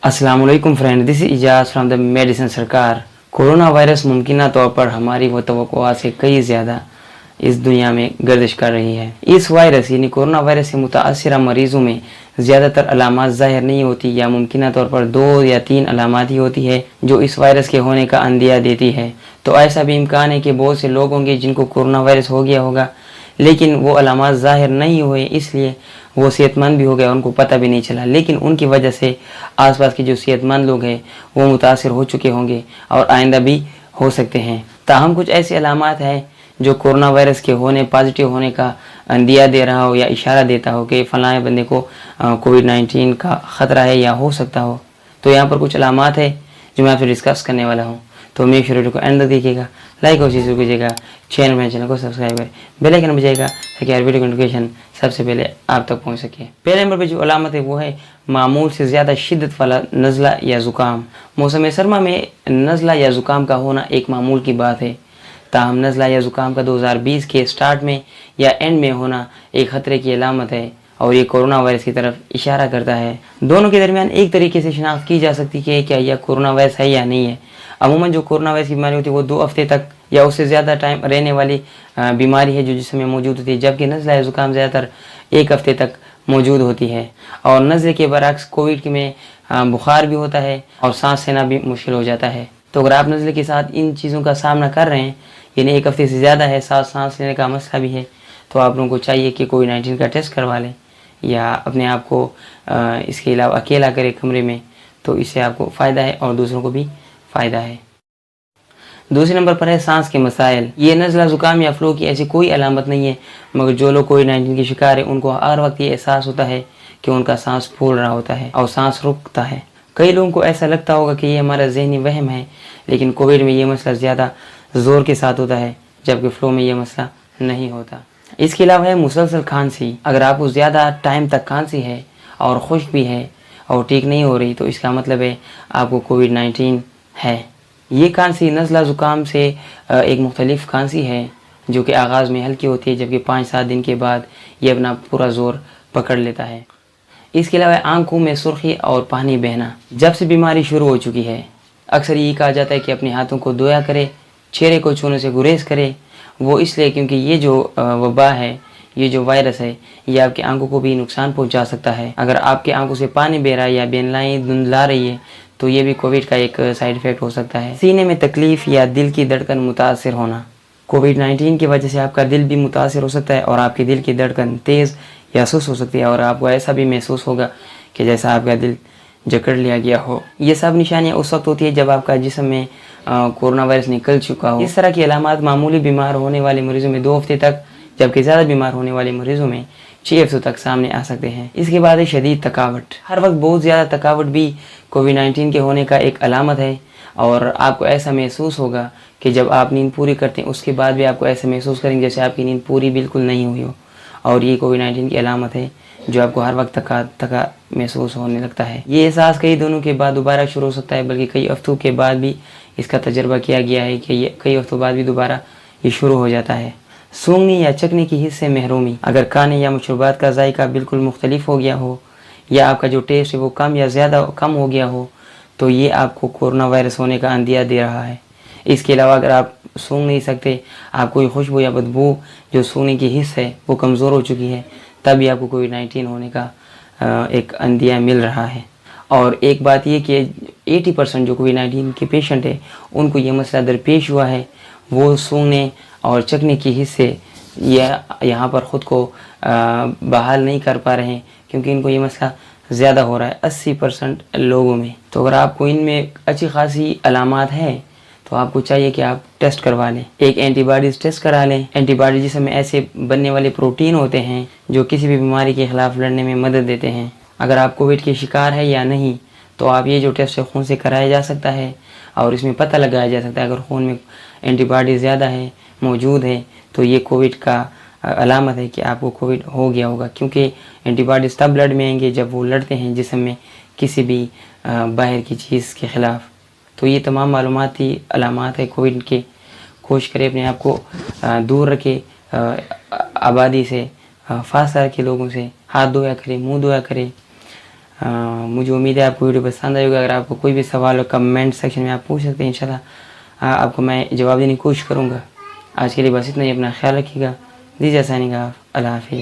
अस्सलाम वालेकुम friend, this is Ejaz from the medicine सरकार। कोरोना वायरस मुमकिन तौर पर हमारी तवक्कुआत से कई ज़्यादा इस दुनिया में गर्दिश कर रही है। इस वायरस यानी कोरोना वायरस से मुतासिर मरीज़ों में ज़्यादातर अलामात ज़ाहिर नहीं होती या मुमकिन तौर पर 2 या 3 अलामात ही होती है जो इस वायरस के होने का अंदिया देती है। तो ऐसा भी इम्कान है कि बहुत से लोग होंगे जिनको कोरोना वायरस हो गया होगा लेकिन वो अलामात ज़ाहिर नहीं हुए, इसलिए वो सेहतमंद भी हो गए, उनको पता भी नहीं चला, लेकिन उनकी वजह से आसपास के जो सेहतमंद लोग हैं वो मुतासिर हो चुके होंगे और आइंदा भी हो सकते हैं। ताहम कुछ ऐसे अलामात हैं जो कोरोना वायरस के होने पॉजिटिव होने का अंदिया दे रहा हो या इशारा देता हो कि फ़लाँ बंदे को कोविड-19 का ख़तरा है या हो सकता हो। तो यहाँ पर कुछ अलामात है जो मैं आपसे डिस्कस करने वाला हूँ। तो मेक श्योर वीडियो को एंड तक देखिएगा, लाइक और शेयर कीजिएगा, चैनल को सब्सक्राइब करें, बेल आइकन बजाइएगा ताकि हर वीडियो की नोटिफिकेशन सबसे पहले आप तक पहुंच सके। पहले नंबर पे जो अलामत है वो है मामूल से ज़्यादा शिद्दत वाला नज़ला या ज़ुकाम। मौसम सरमा में नज़ला या ज़ुकाम का होना एक मामूल की बात है, ताहम नज़ला या ज़ुकाम का 2020 के स्टार्ट में या एंड में होना एक ख़तरे की अलामत है और ये कोरोना वायरस की तरफ इशारा करता है। दोनों के दरमियान एक तरीके से शनाख्त की जा सकती है कि क्या यह कोरोना वायरस है या नहीं है। अमूमन जो कोरोना वायरस की बीमारी होती है वो 2 हफ्ते तक या उससे ज़्यादा टाइम रहने वाली बीमारी है जो जिस्म में मौजूद होती है, जबकि नज़ला या ज़ुकाम ज़्यादातर 1 हफ्ते तक मौजूद होती है। और नज़ले के बरक्स कोविड में बुखार भी होता है और सांस लेना भी मुश्किल हो जाता है। तो अगर आप नज़ले के साथ इन चीज़ों का सामना कर रहे हैं यानी 1 हफ्ते से ज़्यादा है, साथ सांस लेने का मसला भी है, तो आप लोगों को चाहिए कि कोविड-19 का टेस्ट करवा लें या अपने आप को इसके अलावा अकेला करें कमरे में, तो इससे आपको फ़ायदा है और दूसरों को भी फ़ायदा है। दूसरे नंबर पर है सांस के मसाइल। ये नज़ला ज़ुकाम या फ्लू की ऐसी कोई अलामत नहीं है, मगर जो लोग कोविड-19 के शिकार है उनको हर वक्त ये एहसास होता है कि उनका सांस फूल रहा होता है और सांस रुकता है। कई लोगों को ऐसा लगता होगा कि ये हमारा ज़हनी वहम है, लेकिन कोविड में ये मसला ज़्यादा ज़ोर के साथ होता है जबकि फ्लू में ये मसला नहीं होता। इसके अलावा है मुसलसल खांसी। अगर आपको ज़्यादा टाइम तक खांसी है और खुश्क भी है और ठीक नहीं हो रही तो इसका मतलब है आपको कोविड-19 है। ये खांसी नज़ला ज़ुकाम से एक मुख्तलिफ खांसी है जो कि आगाज़ में हल्की होती है जबकि 5-7 दिन के बाद ये अपना पूरा ज़ोर पकड़ लेता है। इसके अलावा आंखों में सुर्खी और पानी बहना। जब से बीमारी शुरू हो चुकी है अक्सर ये कहा जाता है कि अपने हाथों को धोया करे, चेहरे को छूने से गुरेज करे, वो इसलिए क्योंकि ये जो वबा है, ये जो वायरस है, ये आपकी आंखों को भी नुकसान पहुंचा सकता है। अगर आपके आंखों से पानी बह रहा है या बेनलाएं धुंधला रही है तो ये भी कोविड का एक साइड इफ़ेक्ट हो सकता है। सीने में तकलीफ़ या दिल की धड़कन मुतासिर होना। कोविड-19 की वजह से आपका दिल भी मुतासिर हो सकता है और आपके दिल की धड़कन तेज़ या सुस्त हो सकती है और आपको ऐसा भी महसूस होगा कि जैसा आपका दिल जकड़ लिया गया हो। ये सब निशानियाँ उस वक्त होती है जब आपका जिस्म में कोरोना वायरस निकल चुका हो। इस तरह की अलामात मामूली बीमार होने वाले मरीज़ों में 2 हफ्ते तक, जबकि ज़्यादा बीमार होने वाले मरीज़ों में 6 हफ्तों तक सामने आ सकते हैं। इसके बाद है शदीद थकावट। हर वक्त बहुत ज़्यादा थकावट भी कोविड-19 के होने का एक अलामत है और आपको ऐसा महसूस होगा कि जब आप नींद पूरी करते हैं उसके बाद भी आपको ऐसा महसूस करेंगे जैसे आपकी नींद पूरी बिल्कुल नहीं हुई हो, और ये कोविड-19 की अलामत है जो आपको हर वक्त थका महसूस होने लगता है। ये एहसास कई दिनों के बाद दोबारा शुरू हो सकता है, बल्कि कई हफ्तों के बाद भी इसका तजर्बा किया गया है कि ये कई हफ्तों बाद भी दोबारा ये शुरू हो जाता है। सूंघने या चखने की हिस्से से महरूमी। अगर खाने या मशरूबात का जायका बिल्कुल मुख्तलिफ हो गया हो या आपका जो टेस्ट है वो कम या ज़्यादा कम हो गया हो तो ये आपको कोरोना वायरस होने का अंदिया दे रहा है। इसके अलावा अगर आप सूंघ नहीं सकते, आप कोई खुशबू या बदबू जो सूंघने की हिस्स है वो कमज़ोर हो चुकी है, तब भी आपको कोविड-19 होने का एक अंदिया मिल रहा है। और एक बात ये कि 80% जो कोविड-19 के पेशेंट है उनको ये मसला दरपेश हुआ है, वो सूंघने और चखने की हिस्से यहाँ पर ख़ुद को बहाल नहीं कर पा रहे हैं क्योंकि इनको ये मसला ज़्यादा हो रहा है 80% लोगों में। तो अगर आपको इनमें अच्छी खासी अलामात हैं तो आपको चाहिए कि आप टेस्ट करवा लें, एक एंटीबॉडीज़ टेस्ट करा लें। एंटीबॉडी जिसमें ऐसे बनने वाले प्रोटीन होते हैं जो किसी भी बीमारी के ख़िलाफ़ लड़ने में मदद देते हैं। अगर आप कोविड के शिकार है या नहीं तो आप ये जो टेस्ट है खून से कराया जा सकता है और इसमें पता लगाया जा सकता है अगर खून में एंटीबॉडी ज़्यादा है मौजूद है तो ये कोविड का अलामत है कि आपको कोविड हो गया होगा, क्योंकि एंटीबॉडीज़ तब ब्लड में आएंगे जब वो लड़ते हैं जिस्म में किसी भी बाहर की चीज़ के ख़िलाफ़। तो ये तमाम मालूमाती अलामात है कोविड के। कोशिश करें अपने आप को दूर रखे आबादी से, फासला रखे लोगों से, हाथ धोया करें, मुंह धोया करें, مجھے امید ہے آپ کو ویڈیو پسند آئے گا. اگر آپ کو کوئی بھی سوال ہو کمنٹ سیکشن میں آپ پوچھ سکتے ہیں, انشاءاللہ آپ کو میں جواب دینے کی کوشش کروں گا. آج کے لیے بس اتنا ہی. اپنا خیال رکھیے گا. دیجیے سائننگ آف. اللہ حافظ.